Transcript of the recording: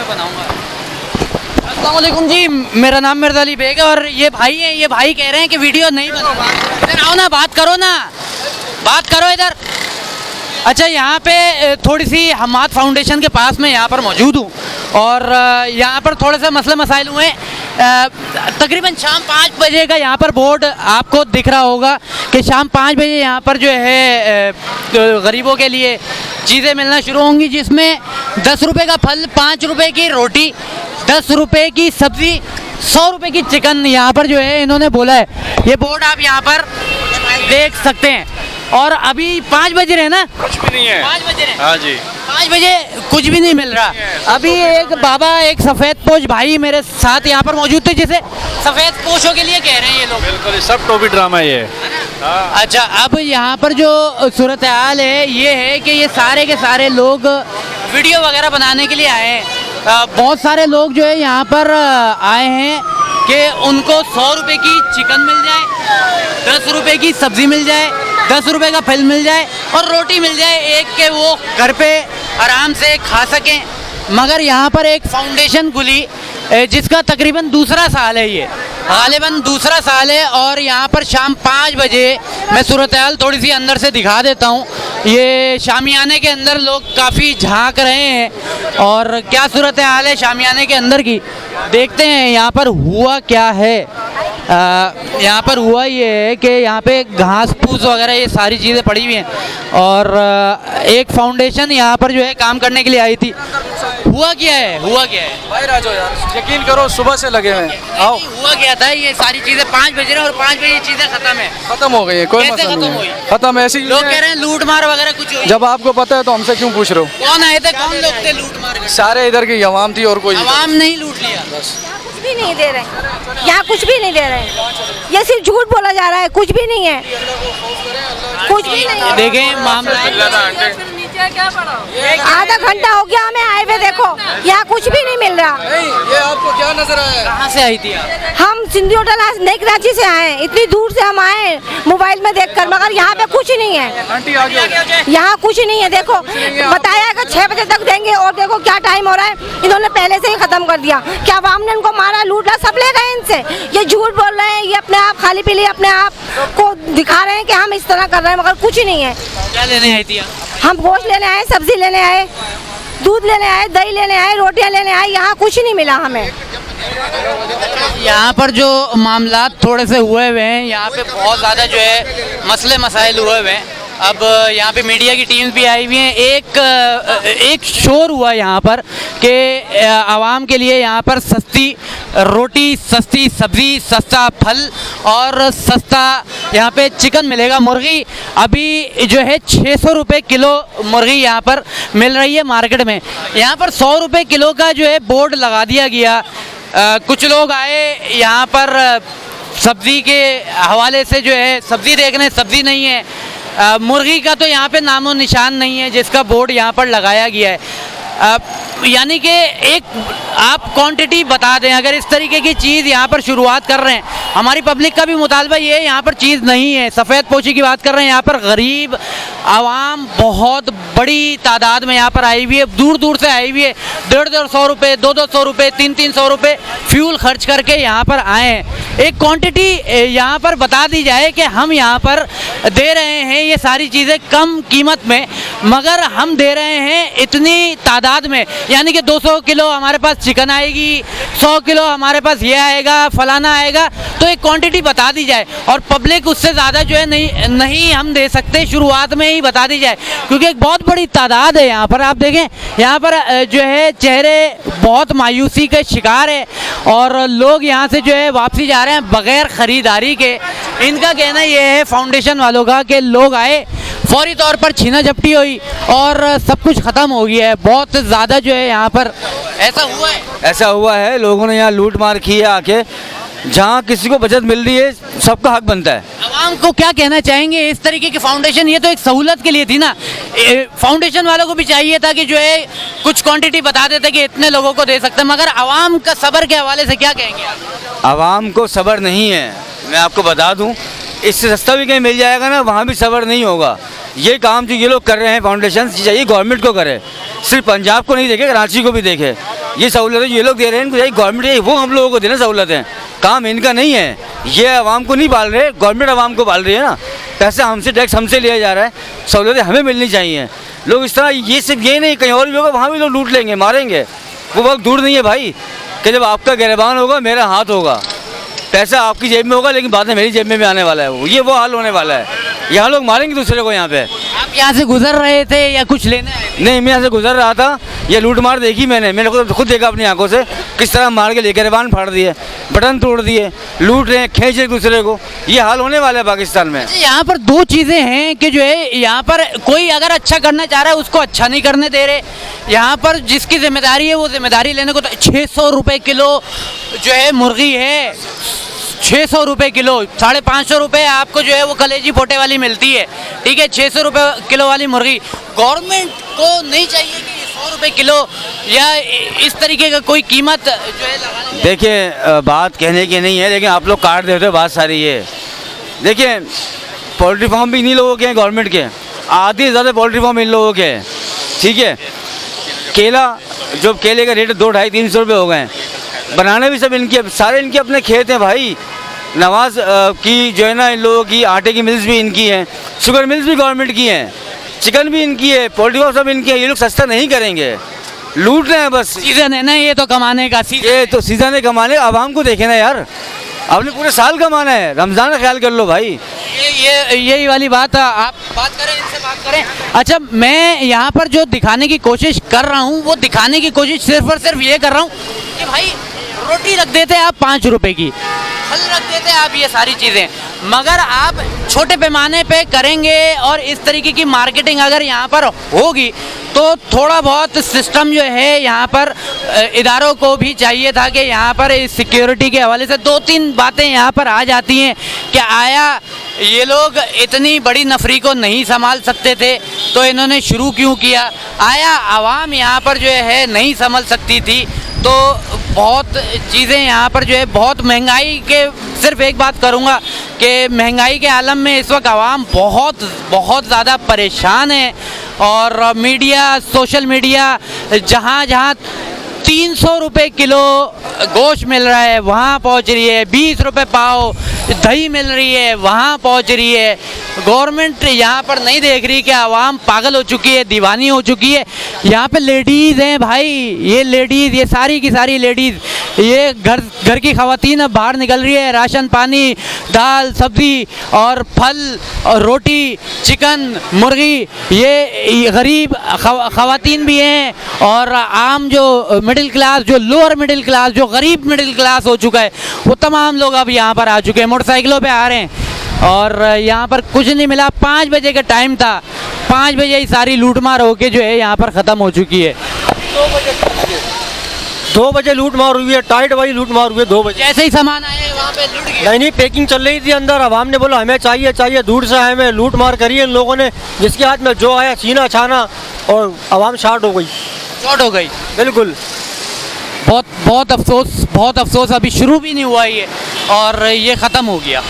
बनाऊंगा। अस्सलाम वालेकुम जी, मेरा नाम मिर्ज़ा अली बेग है और ये भाई हैं, ये भाई कह रहे हैं कि वीडियो नहीं बना। इधर आओ ना, बात करो ना, बात करो इधर। अच्छा, यहाँ पे थोड़ी सी हमाद फाउंडेशन के पास में यहाँ पर मौजूद हूँ और यहाँ पर थोड़े से मसले मसाइल हुए। तकरीबन शाम 5 बजे का यहाँ पर बोर्ड आपको दिख रहा होगा कि शाम 5 बजे यहाँ पर जो है गरीबों के लिए चीज़ें मिलना शुरू होंगी, जिसमें 10 रुपये का फल, 5 रुपये की रोटी, 10 रुपये की सब्ज़ी, 100 रुपये की चिकन यहाँ पर जो है इन्होंने बोला है। ये बोर्ड आप यहाँ पर देख सकते हैं और अभी 5 बज रहे हैं ना, कुछ भी नहीं है। 5 बज रहे हैं, हाँ जी, 5 बजे कुछ भी नहीं मिल रहा। अभी एक बाबा, एक सफ़ेद पोश भाई मेरे साथ यहाँ पर मौजूद थे, जिसे सफ़ेद पोशों के लिए कह रहे हैं ये लोग। बिल्कुल, ये सब टोपी ड्रामा है ये। हाँ। अच्छा, अब यहाँ पर जो सूरत हाल है ये है कि ये सारे के सारे लोग वीडियो वगैरह बनाने के लिए आए हैं। बहुत सारे लोग जो है यहाँ पर आए हैं कि उनको 100 रुपये की चिकन मिल जाए, 10 रुपये की सब्ज़ी मिल जाए, 10 रुपये का फल मिल जाए और रोटी मिल जाए एक के, वो घर पे आराम से खा सकें। मगर यहाँ पर एक फाउंडेशन खुली जिसका तकरीबन दूसरा साल है, ये गालिबन दूसरा साल है और यहाँ पर शाम 5 बजे मैं सूरत हाल थोड़ी सी अंदर से दिखा देता हूँ। ये शामियाने के अंदर लोग काफ़ी झांक रहे हैं और क्या सूरत हाल है शामियाने के अंदर की, देखते हैं यहाँ पर हुआ क्या है। यहाँ पर हुआ ये है कि यहाँ पे घास फूस वगैरह ये सारी चीज़ें पड़ी हुई हैं और एक फाउंडेशन यहाँ पर जो है काम करने के लिए आई थी। हुआ क्या है, हुआ क्या है? बाहर आ जाओ यार, यकीन करो सुबह से लगे हुए हैं। आओ। हुआ क्या था, ये सारी चीज़ें 5 बज रहे हैं और 5 बजे ये चीज़ें खत्म है, खत्म हो गई है, कोई कैसे मसला खत्म नहीं हुई? है। खत्म ऐसी लोग कह रहे हैं लूट मार वगैरह कुछ हुई। जब आपको पता है तो हमसे क्यों पूछ रहे हो? कौन आए थे, कौन लोग थे लूट मार के? सारे इधर की आवाम थी और कोई आवाम नहीं लूट लिया। कुछ भी नहीं दे रहे, यहाँ कुछ भी नहीं दे रहे, ये सिर्फ झूठ बोला जा रहा है, कुछ भी नहीं है, कुछ भी नहीं है। देखें मामला, आधा घंटा हो गया हमें आए हुए, देखो यहाँ कुछ भी नहीं मिल रहा। नहीं, ये आपको क्या नजर आया? कहाँ से आई थी आप? हम सिंधी होटल नई कराची से आए हैं, इतनी दूर से हम आए मोबाइल में देखकर, मगर यहाँ पे कुछ नहीं है। आंटी आ जाओ। यहाँ कुछ नहीं है, देखो बताया कि 6 बजे तक देंगे और देखो क्या टाइम हो रहा है, इन्होंने पहले से ही खत्म कर दिया। क्या अवाम ने इनको मारा, लूटा, सब ले गए इनसे। ये झूठ बोल रहे हैं, ये अपने आप खाली पीली अपने आप को दिखा रहे हैं कि हम इस तरह कर रहे हैं, मगर कुछ नहीं है। क्या लेने आई थी आप? हम गोश्त लेने आए, सब्जी लेने आए, दूध लेने आए, दही लेने आए, रोटियां लेने आए, यहाँ कुछ नहीं मिला हमें। यहाँ पर जो मामला थोड़े से हुए हुए हैं, यहाँ पे बहुत ज़्यादा जो है मसले मसाइल हुए हुए हैं। अब यहाँ पे मीडिया की टीम्स भी आई हुई हैं। एक शोर हुआ यहाँ पर कि आवाम के लिए यहाँ पर सस्ती रोटी, सस्ती सब्ज़ी, सस्ता फल और सस्ता यहाँ पे चिकन मिलेगा। मुर्गी अभी जो है 600 रुपये किलो मुर्गी यहाँ पर मिल रही है मार्केट में। यहाँ पर 100 रुपये किलो का जो है बोर्ड लगा दिया गया। कुछ लोग आए यहाँ पर सब्ज़ी के हवाले से, जो है सब्ज़ी देखने, सब्ज़ी नहीं है। मुर्गी का तो यहाँ पे नामो निशान नहीं है जिसका बोर्ड यहाँ पर लगाया गया है। यानी कि एक आप क्वांटिटी बता दें, अगर इस तरीके की चीज़ यहाँ पर शुरुआत कर रहे हैं, हमारी पब्लिक का भी मुतालबा ये है, यहाँ पर चीज़ नहीं है। सफ़ेद पोशी की बात कर रहे हैं, यहाँ पर गरीब आवाम बहुत बड़ी तादाद में यहाँ पर आई हुई है, दूर दूर से आई हुई है। 150-150 रुपये, 200-200 रुपये, 300-300 रुपये फ्यूल खर्च करके यहाँ पर आए हैं। एक क्वांटिटी यहाँ पर बता दी जाए कि हम यहाँ पर दे रहे हैं ये सारी चीज़ें कम कीमत में, मगर हम दे रहे हैं इतनी तादाद में, यानी कि 200 किलो हमारे पास चिकन आएगी, 100 किलो हमारे पास ये आएगा, फलाना आएगा। तो एक क्वांटिटी बता दी जाए और पब्लिक उससे ज़्यादा जो है नहीं हम दे सकते, शुरुआत में ही बता दी जाए, क्योंकि एक बहुत बड़ी तादाद है यहाँ पर। आप देखें यहाँ पर जो है चेहरे बहुत मायूसी के शिकार है और लोग यहाँ से जो है वापसी जा रहे हैं बग़ैर ख़रीदारी के। इनका कहना ये है फाउंडेशन वालों का कि लोग आए, फौरी तौर पर छीना झपटी हुई और सब कुछ ख़त्म हो गया है। बहुत ज़्यादा जो है यहाँ पर ऐसा हुआ है, ऐसा हुआ है। लोगों ने यहाँ लूट मार की है आके, जहाँ किसी को बचत मिल रही है सबका हक बनता है। आवाम को क्या कहना चाहेंगे इस तरीके की फाउंडेशन, ये तो एक सहूलत के लिए थी ना, फाउंडेशन वालों को भी चाहिए था कि जो है कुछ क्वांटिटी बता देते कि इतने लोगों को दे सकते हैं, मगर आवाम का सब्र के हवाले से क्या कहेंगे आप? आवाम को सब्र नहीं है, मैं आपको बता दूं, इससे सस्ता भी कहीं मिल जाएगा ना, वहाँ भी सब्र नहीं होगा। ये काम जो ये लोग कर रहे हैं फाउंडेशन, चाहिए गवर्नमेंट को करे, सिर्फ पंजाब को नहीं देखे, कराची को भी देखे। ये सहूलतें ये लोग दे रहे हैं, यही गवर्नमेंट है, वो हम लोगों को देना सहूलतें, काम इनका नहीं है। ये आवाम को नहीं पाल रहे, गवर्नमेंट आवाम को पाल रही है ना, पैसा हमसे, टैक्स हमसे लिया जा रहा है, सहूलतें हमें मिलनी चाहिए। लोग इस तरह, ये सिर्फ ये नहीं, कहीं और भी होगा, वहाँ भी लोग लूट लेंगे, मारेंगे। वो वक्त दूर नहीं है भाई कि जब आपका गिरबान होगा मेरा हाथ होगा, पैसा आपकी जेब में होगा लेकिन बाद में मेरी जेब में भी आने वाला है। वो हाल होने वाला है। यहाँ लोग मारेंगे दूसरे को। यहाँ पे आप यहाँ से गुजर रहे थे या कुछ लेने आए थे? नहीं, मैं यहाँ से गुजर रहा था, ये लूट मार देखी मैंने खुद देखा अपनी आंखों से, किस तरह मार के लेकर गिरबान फाड़ दिए, बटन तोड़ दिए, लूट रहे हैं, खींच रहे दूसरे को। ये हाल होने वाला है पाकिस्तान में। यहाँ पर दो चीज़ें हैं कि जो है यहाँ पर कोई अगर अच्छा करना चाह रहा है उसको अच्छा नहीं करने दे रहे। यहाँ पर जिसकी जिम्मेदारी है वो जिम्मेदारी लेने को 600 रुपये किलो जो है मुर्गी है, 600 रुपये किलो, 550 रुपये आपको जो है वो कलेजी पोटे वाली मिलती है, ठीक है। 600 रुपये किलो वाली मुर्गी, गवर्नमेंट को नहीं चाहिए कि 100 रुपये किलो या इस तरीके का कोई कीमत जो है लगानी। देखिए, बात कहने की नहीं है, लेकिन आप लोग काट देते हो बात सारी। ये देखिए, पोल्ट्री फार्म भी इन्हीं लोगों के हैं, गवर्नमेंट के, आधी से ज़्यादा पोल्ट्री फार्म इन लोगों के हैं, ठीक है। केला, जो केले का रेट 200-250-300 रुपये हो गए हैं, बनाने भी सब इनके, सारे इनके अपने खेत हैं भाई। नवाज की जो है ना, इन लोगों की आटे की मिल्स भी इनकी हैं, शुगर मिल्स भी गवर्नमेंट की हैं, चिकन भी इनकी है, पोल्ट्री फार्म सब इनके हैं। ये लोग सस्ता नहीं करेंगे, लूट रहे हैं बस। सीजन है ना, ये तो कमाने का सीजन। ये तो सीजन है कमाने, आवाम को देखे ना यार, आपने पूरे साल कमाना है, रमज़ान का ख्याल कर लो भाई। यही वाली बात है। आप बात करें, इनसे बात करें। अच्छा, मैं यहाँ पर जो दिखाने की कोशिश कर रहा हूँ, वो दिखाने की कोशिश सिर्फ और सिर्फ ये कर रहा हूँ कि भाई रोटी रख देते हैं आप 5 रुपए की, फल रख देते हैं आप, ये सारी चीज़ें, मगर आप छोटे पैमाने पे करेंगे और इस तरीके की मार्केटिंग अगर यहाँ पर होगी तो थोड़ा बहुत सिस्टम जो है यहाँ पर इदारों को भी चाहिए था कि यहाँ पर इस सिक्योरिटी के हवाले से 2-3 बातें यहाँ पर आ जाती हैं कि आया ये लोग इतनी बड़ी नफरी को नहीं संभाल सकते थे तो इन्होंने शुरू क्यों किया, आया आवाम यहाँ पर जो है नहीं संभल सकती थी तो बहुत चीज़ें यहाँ पर जो है बहुत महंगाई के, सिर्फ एक बात करूँगा कि महंगाई के आलम में इस वक्त आवाम बहुत ज़्यादा परेशान है और मीडिया, सोशल मीडिया, जहाँ 300 रुपये किलो गोश्त मिल रहा है वहाँ पहुँच रही है, 20 रुपये पाव दही मिल रही है वहाँ पहुँच रही है। गवर्नमेंट यहाँ पर नहीं देख रही कि आवाम पागल हो चुकी है, दीवानी हो चुकी है। यहाँ पे लेडीज़ हैं भाई, ये लेडीज़, ये सारी की सारी लेडीज़, ये घर की ख़वातीन अब बाहर निकल रही है, राशन पानी, दाल सब्ज़ी और फल और रोटी, चिकन, मुर्गी, ये गरीब ख़वातीन भी हैं और आम जो मिडिल क्लास, जो लोअर मिडिल क्लास, जो गरीब मिडिल क्लास हो चुका है, वो तमाम लोग अब यहाँ पर आ चुके हैं, मोटरसाइकिलों पे आ रहे हैं और यहाँ पर कुछ नहीं मिला। 5 बजे का टाइम था, 5 बजे ही सारी लूटमार होके जो है यहाँ पर ख़त्म हो चुकी है। 2 बजे लूट मार हुई है, टाइट वाली लूट मार हुई है 2 बजे। जैसे ही सामान आए वहाँ पे लूट गए। नहीं, पैकिंग चल रही थी अंदर, आवाम ने बोला हमें चाहिए, दूर से आए, हमें लूट मार करी है इन लोगों ने, जिसके हाथ में जो आया छीना छाना और आवाम शॉर्ट हो गई। बिल्कुल, बहुत अफसोस, अभी शुरू भी नहीं हुआ ये और ये ख़त्म हो गया।